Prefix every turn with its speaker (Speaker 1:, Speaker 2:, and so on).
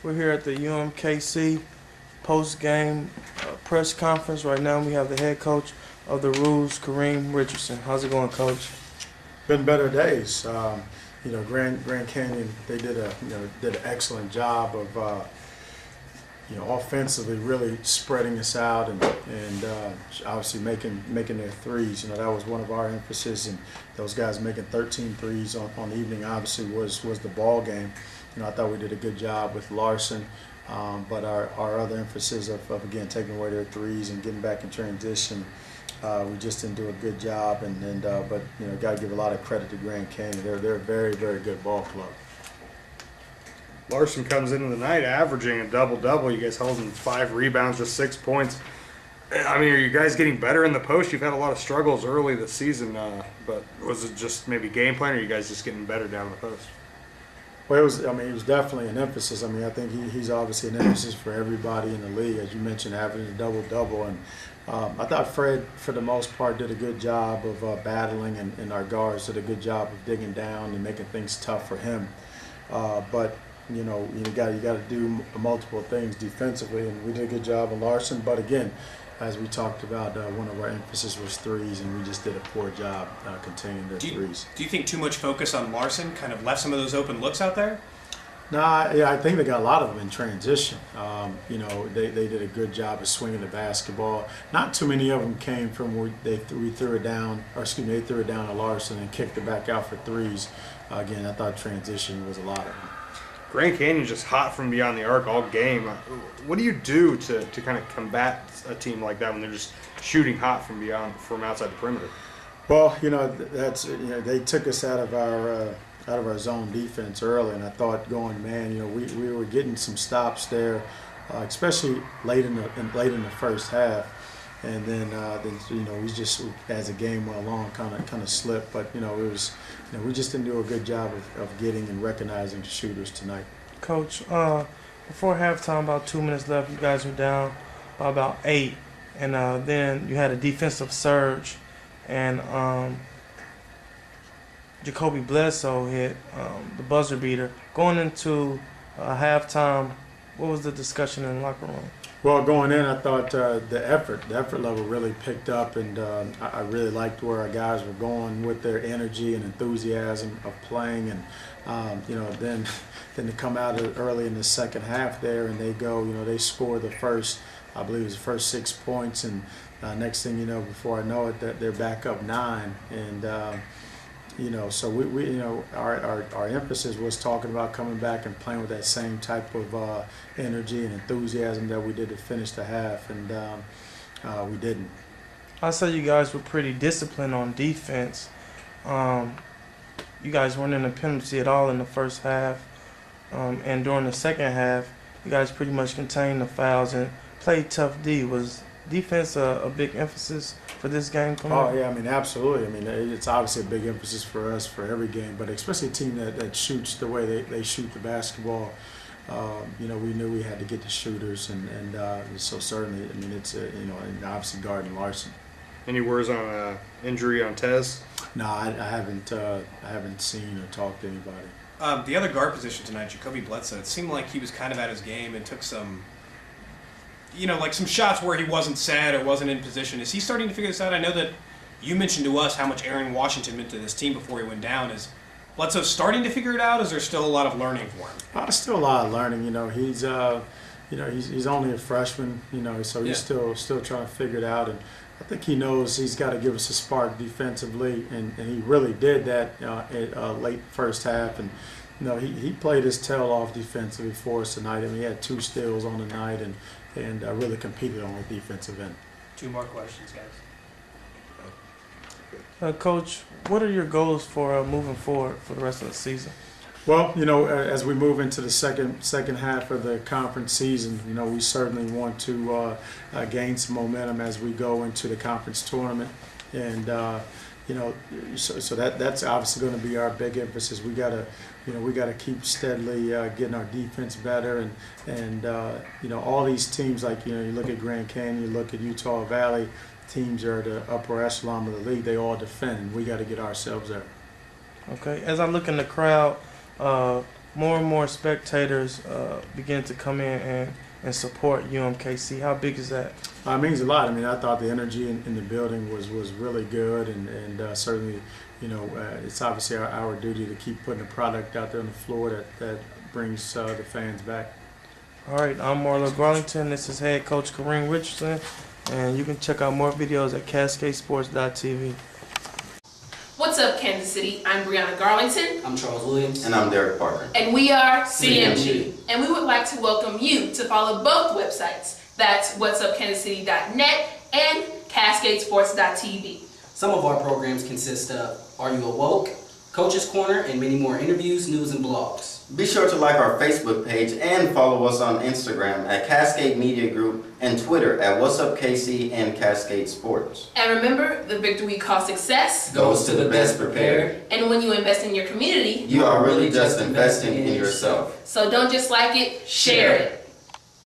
Speaker 1: We're here at the UMKC post-game press conference. Right now we have the head coach of the Roos, Kareem Richardson. How's it going, Coach?
Speaker 2: Been better days. Grand Canyon, they did an excellent job of offensively really spreading us out and obviously making their threes. That was one of our emphasis, and those guys making 13 threes on the evening obviously was the ball game. I thought we did a good job with Larson, but our other emphasis of again taking away their threes and getting back in transition, we just didn't do a good job. But got to give a lot of credit to Grand Canyon. They're a very, very good ball club.
Speaker 3: Larson comes into the night averaging a double-double. You guys held him 5 rebounds, just 6 points. I mean, are you guys getting better in the post? You've had a lot of struggles early this season, but was it just maybe game plan, or are you guys just getting better down the post?
Speaker 2: Well, it was definitely an emphasis. I think he's obviously an emphasis for everybody in the league, as you mentioned, averaging a double-double. And I thought Fred, for the most part, did a good job of battling, and our guards did a good job of digging down and making things tough for him. But you got to do multiple things defensively, and we did a good job of Larson. But again, as we talked about, one of our emphasis was threes, and we just did a poor job containing their threes.
Speaker 4: Do you think too much focus on Larson kind of left some of those open looks out there?
Speaker 2: Yeah, I think they got a lot of them in transition. They did a good job of swinging the basketball. Not too many of them came from where they threw it down to Larson and kicked it back out for threes. Again, I thought transition was a lot of them.
Speaker 3: Grand Canyon's just hot from beyond the arc all game. What do you do to kind of combat a team like that when they're just shooting hot from outside the perimeter?
Speaker 2: Well, they took us out of our zone defense early, and I thought going man, we were getting some stops there, especially late in the first half, and then we just, as the game went along, kind of slipped. But it was. We just didn't do a good job of getting and recognizing shooters tonight.
Speaker 1: Coach, before halftime, about 2 minutes left, you guys were down by about 8, and then you had a defensive surge, and Jacoby Bledsoe hit the buzzer beater. Going into halftime, what was the discussion in the locker room?
Speaker 2: Well, going in, I thought the effort level really picked up, and I really liked where our guys were going with their energy and enthusiasm of playing. And then to come out early in the second half there, and they score the first, I believe it was the first 6 points, and next thing you know, before I know it, that they're back up 9, and so we our emphasis was talking about coming back and playing with that same type of energy and enthusiasm that we did to finish the half, and we didn't.
Speaker 1: I say you guys were pretty disciplined on defense. You guys weren't in a penalty at all in the first half, and during the second half, you guys pretty much contained the fouls and played tough D. Was defense a big emphasis for this game coming up?
Speaker 2: Yeah, absolutely. It's obviously a big emphasis for us for every game, but especially a team that shoots the way they shoot the basketball. We knew we had to get the shooters, and so certainly, it's and obviously guarding Larson.
Speaker 3: Any words on injury on Tez?
Speaker 2: No, I haven't seen or talked to anybody.
Speaker 4: The other guard position tonight, Jacoby Bledsoe, it seemed like he was kind of at his game and took some shots where he wasn't set or wasn't in position. Is he starting to figure this out? I know that you mentioned to us how much Aaron Washington meant to this team before he went down. Is Bledsoe starting to figure it out? Is there still a lot of learning for him?
Speaker 2: Still a lot of learning. He's only a freshman. So he's still trying to figure it out, and I think he knows he's got to give us a spark defensively, and he really did that late first half. And he played his tail off defensively for us tonight. He had 2 steals on the night, and really competed on the defensive end.
Speaker 4: 2 more questions, guys.
Speaker 1: Coach, what are your goals for moving forward for the rest of the season?
Speaker 2: Well, as we move into the second half of the conference season, we certainly want to gain some momentum as we go into the conference tournament, and so that's obviously going to be our big emphasis. We gotta keep steadily getting our defense better, and all these teams, like you look at Grand Canyon, you look at Utah Valley, teams are the upper echelon of the league. They all defend, and we got to get ourselves there.
Speaker 1: Okay. As I look in the crowd, more and more spectators begin to come in and support UMKC. How big is that?
Speaker 2: It means a lot. I mean, I thought the energy in the building was really good, and certainly, it's obviously our duty to keep putting a product out there on the floor that brings the fans back.
Speaker 1: All right, I'm Marlo Garlington. This is head coach Kareem Richardson, and you can check out more videos at CascadeSports.tv.
Speaker 5: What's up, Kansas City? I'm Brianna Garlington.
Speaker 6: I'm Charles Williams.
Speaker 7: And I'm Derek Parker.
Speaker 5: And we are CMG.
Speaker 6: CMG.
Speaker 5: And we would like to welcome you to follow both websites. That's whatsupkansascity.net and CascadeSports.tv.
Speaker 6: Some of our programs consist of Are You Awoke?, Coach's Corner, and many more interviews, news, and blogs.
Speaker 7: Be sure to like our Facebook page and follow us on Instagram at Cascade Media Group and Twitter at What's Up KC and Cascade Sports.
Speaker 5: And remember, the victory we call success
Speaker 6: Goes to the best prepared.
Speaker 5: And when you invest in your community,
Speaker 7: You are really just investing in yourself.
Speaker 5: so don't just like it, share it.